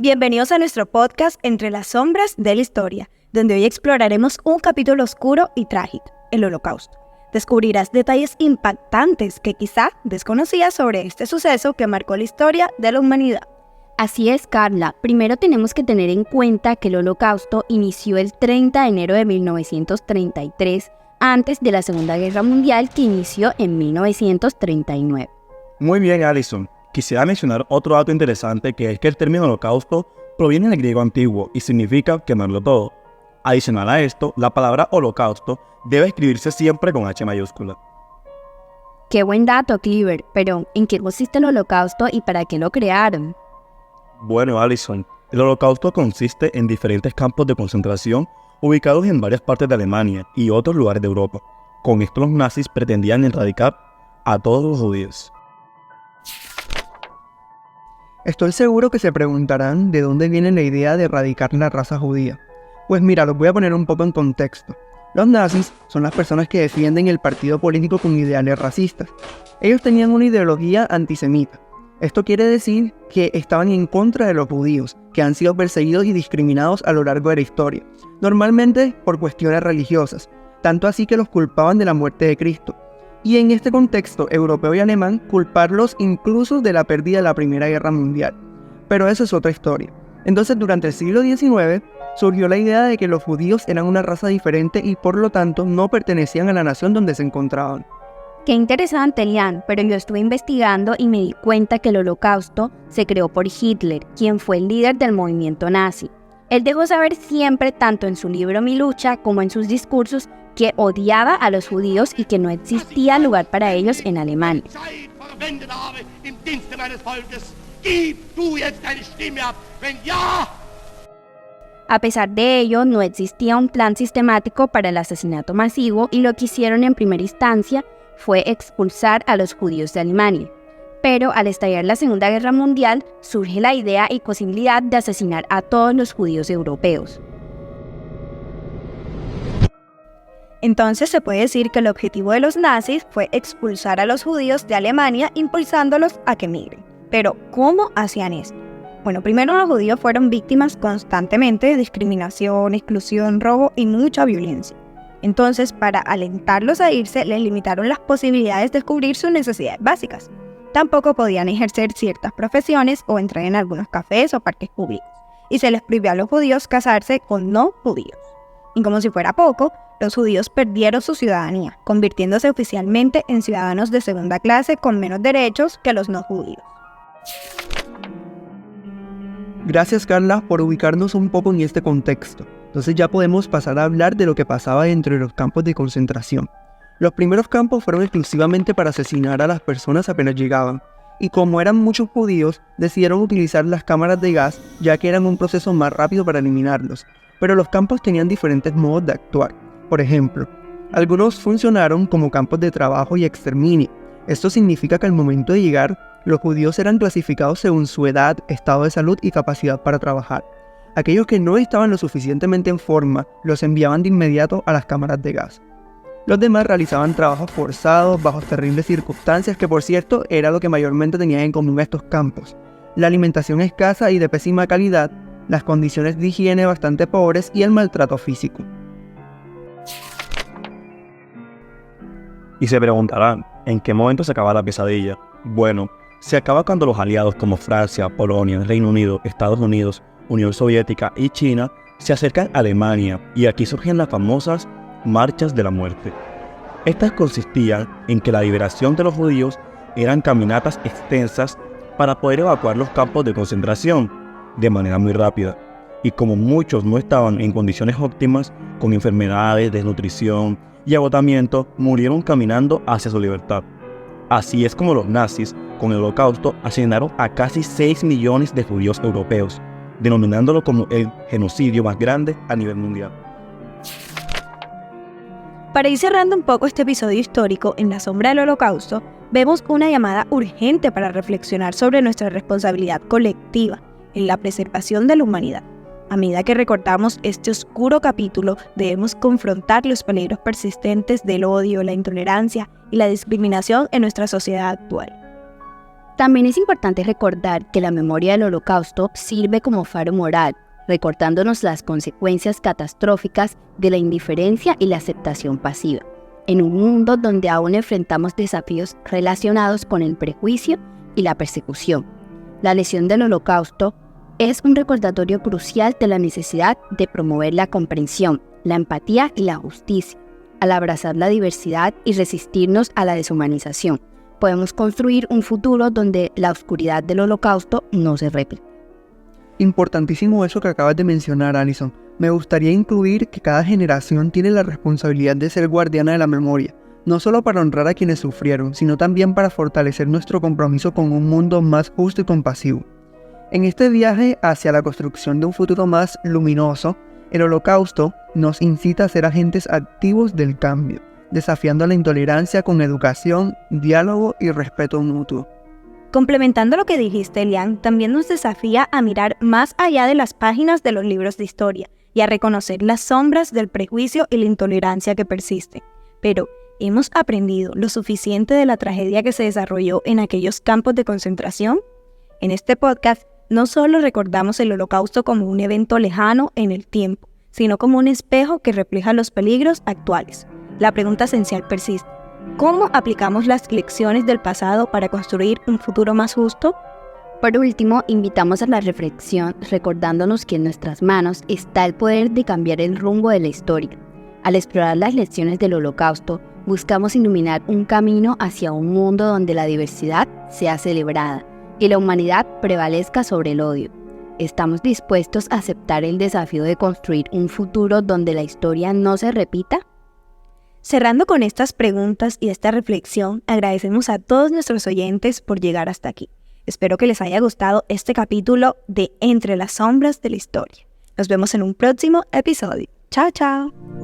Bienvenidos a nuestro podcast Entre las sombras de la historia, donde hoy exploraremos un capítulo oscuro y trágico, el Holocausto. Descubrirás detalles impactantes que quizá desconocías sobre este suceso que marcó la historia de la humanidad. Así es, Carla. Primero tenemos que tener en cuenta que el Holocausto inició el 30 de enero de 1933, antes de la Segunda Guerra Mundial, que inició en 1939. Muy bien, Alison. Quisiera mencionar otro dato interesante, que es que el término holocausto proviene del griego antiguo y significa quemarlo todo. Adicional a esto, la palabra holocausto debe escribirse siempre con H mayúscula. Qué buen dato, Cleaver, pero ¿en qué consiste el Holocausto y para qué lo crearon? Bueno, Alison, el holocausto consiste en diferentes campos de concentración ubicados en varias partes de Alemania y otros lugares de Europa. Con esto los nazis pretendían erradicar a todos los judíos. Estoy seguro que se preguntarán de dónde viene la idea de erradicar la raza judía. Pues mira, los voy a poner un poco en contexto. Los nazis son las personas que defienden el partido político con ideales racistas. Ellos tenían una ideología antisemita. Esto quiere decir que estaban en contra de los judíos, que han sido perseguidos y discriminados a lo largo de la historia, normalmente por cuestiones religiosas, tanto así que los culpaban de la muerte de Cristo. Y en este contexto europeo y alemán, culparlos incluso de la pérdida de la Primera Guerra Mundial. Pero eso es otra historia. Entonces, durante el siglo XIX, surgió la idea de que los judíos eran una raza diferente y por lo tanto no pertenecían a la nación donde se encontraban. Qué interesante, Lian, pero yo estuve investigando y me di cuenta que el Holocausto se creó por Hitler, quien fue el líder del movimiento nazi. Él dejó saber siempre, tanto en su libro Mi lucha como en sus discursos, que odiaba a los judíos y que no existía lugar para ellos en Alemania. A pesar de ello, no existía un plan sistemático para el asesinato masivo y lo que hicieron en primera instancia fue expulsar a los judíos de Alemania. Pero al estallar la Segunda Guerra Mundial, surge la idea y posibilidad de asesinar a todos los judíos europeos. Entonces se puede decir que el objetivo de los nazis fue expulsar a los judíos de Alemania, impulsándolos a que migren. Pero, ¿cómo hacían esto? Bueno, primero los judíos fueron víctimas constantemente de discriminación, exclusión, robo y mucha violencia. Entonces, para alentarlos a irse, les limitaron las posibilidades de cubrir sus necesidades básicas. Tampoco podían ejercer ciertas profesiones o entrar en algunos cafés o parques públicos. Y se les prohibió a los judíos casarse con no judíos. Y como si fuera poco, los judíos perdieron su ciudadanía, convirtiéndose oficialmente en ciudadanos de segunda clase con menos derechos que los no judíos. Gracias, Carla, por ubicarnos un poco en este contexto. Entonces ya podemos pasar a hablar de lo que pasaba dentro de los campos de concentración. Los primeros campos fueron exclusivamente para asesinar a las personas apenas llegaban, y como eran muchos judíos, decidieron utilizar las cámaras de gas, ya que eran un proceso más rápido para eliminarlos. Pero los campos tenían diferentes modos de actuar. Por ejemplo, algunos funcionaron como campos de trabajo y exterminio. Esto significa que al momento de llegar, los judíos eran clasificados según su edad, estado de salud y capacidad para trabajar. Aquellos que no estaban lo suficientemente en forma, los enviaban de inmediato a las cámaras de gas. Los demás realizaban trabajos forzados bajo terribles circunstancias, que por cierto era lo que mayormente tenían en común estos campos. La alimentación escasa y de pésima calidad, las condiciones de higiene bastante pobres y el maltrato físico. Y se preguntarán, ¿en qué momento se acaba la pesadilla? Bueno, se acaba cuando los aliados como Francia, Polonia, Reino Unido, Estados Unidos, Unión Soviética y China se acercan a Alemania, y aquí surgen las famosas marchas de la muerte. Estas consistían en que la liberación de los judíos eran caminatas extensas para poder evacuar los campos de concentración de manera muy rápida. Y como muchos no estaban en condiciones óptimas, con enfermedades, desnutrición y agotamiento, murieron caminando hacia su libertad. Así es como los nazis, con el Holocausto, asesinaron a casi 6 millones de judíos europeos, denominándolo como el genocidio más grande a nivel mundial. Para ir cerrando un poco este episodio histórico en la sombra del Holocausto, vemos una llamada urgente para reflexionar sobre nuestra responsabilidad colectiva en la preservación de la humanidad. A medida que recordamos este oscuro capítulo, debemos confrontar los peligros persistentes del odio, la intolerancia y la discriminación en nuestra sociedad actual. También es importante recordar que la memoria del Holocausto sirve como faro moral, recordándonos las consecuencias catastróficas de la indiferencia y la aceptación pasiva, en un mundo donde aún enfrentamos desafíos relacionados con el prejuicio y la persecución. La lección del Holocausto es un recordatorio crucial de la necesidad de promover la comprensión, la empatía y la justicia. Al abrazar la diversidad y resistirnos a la deshumanización, podemos construir un futuro donde la oscuridad del Holocausto no se repita. Importantísimo eso que acabas de mencionar, Alison. Me gustaría incluir que cada generación tiene la responsabilidad de ser guardiana de la memoria, no solo para honrar a quienes sufrieron, sino también para fortalecer nuestro compromiso con un mundo más justo y compasivo. En este viaje hacia la construcción de un futuro más luminoso, el Holocausto nos incita a ser agentes activos del cambio, desafiando la intolerancia con educación, diálogo y respeto mutuo. Complementando lo que dijiste, Elian, también nos desafía a mirar más allá de las páginas de los libros de historia y a reconocer las sombras del prejuicio y la intolerancia que persisten. Pero, ¿hemos aprendido lo suficiente de la tragedia que se desarrolló en aquellos campos de concentración? En este podcast, no solo recordamos el Holocausto como un evento lejano en el tiempo, sino como un espejo que refleja los peligros actuales. La pregunta esencial persiste: ¿cómo aplicamos las lecciones del pasado para construir un futuro más justo? Por último, invitamos a la reflexión recordándonos que en nuestras manos está el poder de cambiar el rumbo de la historia. Al explorar las lecciones del Holocausto, buscamos iluminar un camino hacia un mundo donde la diversidad sea celebrada y la humanidad prevalezca sobre el odio. ¿Estamos dispuestos a aceptar el desafío de construir un futuro donde la historia no se repita? Cerrando con estas preguntas y esta reflexión, agradecemos a todos nuestros oyentes por llegar hasta aquí. Espero que les haya gustado este capítulo de Entre las sombras de la historia. Nos vemos en un próximo episodio. ¡Chao, chao!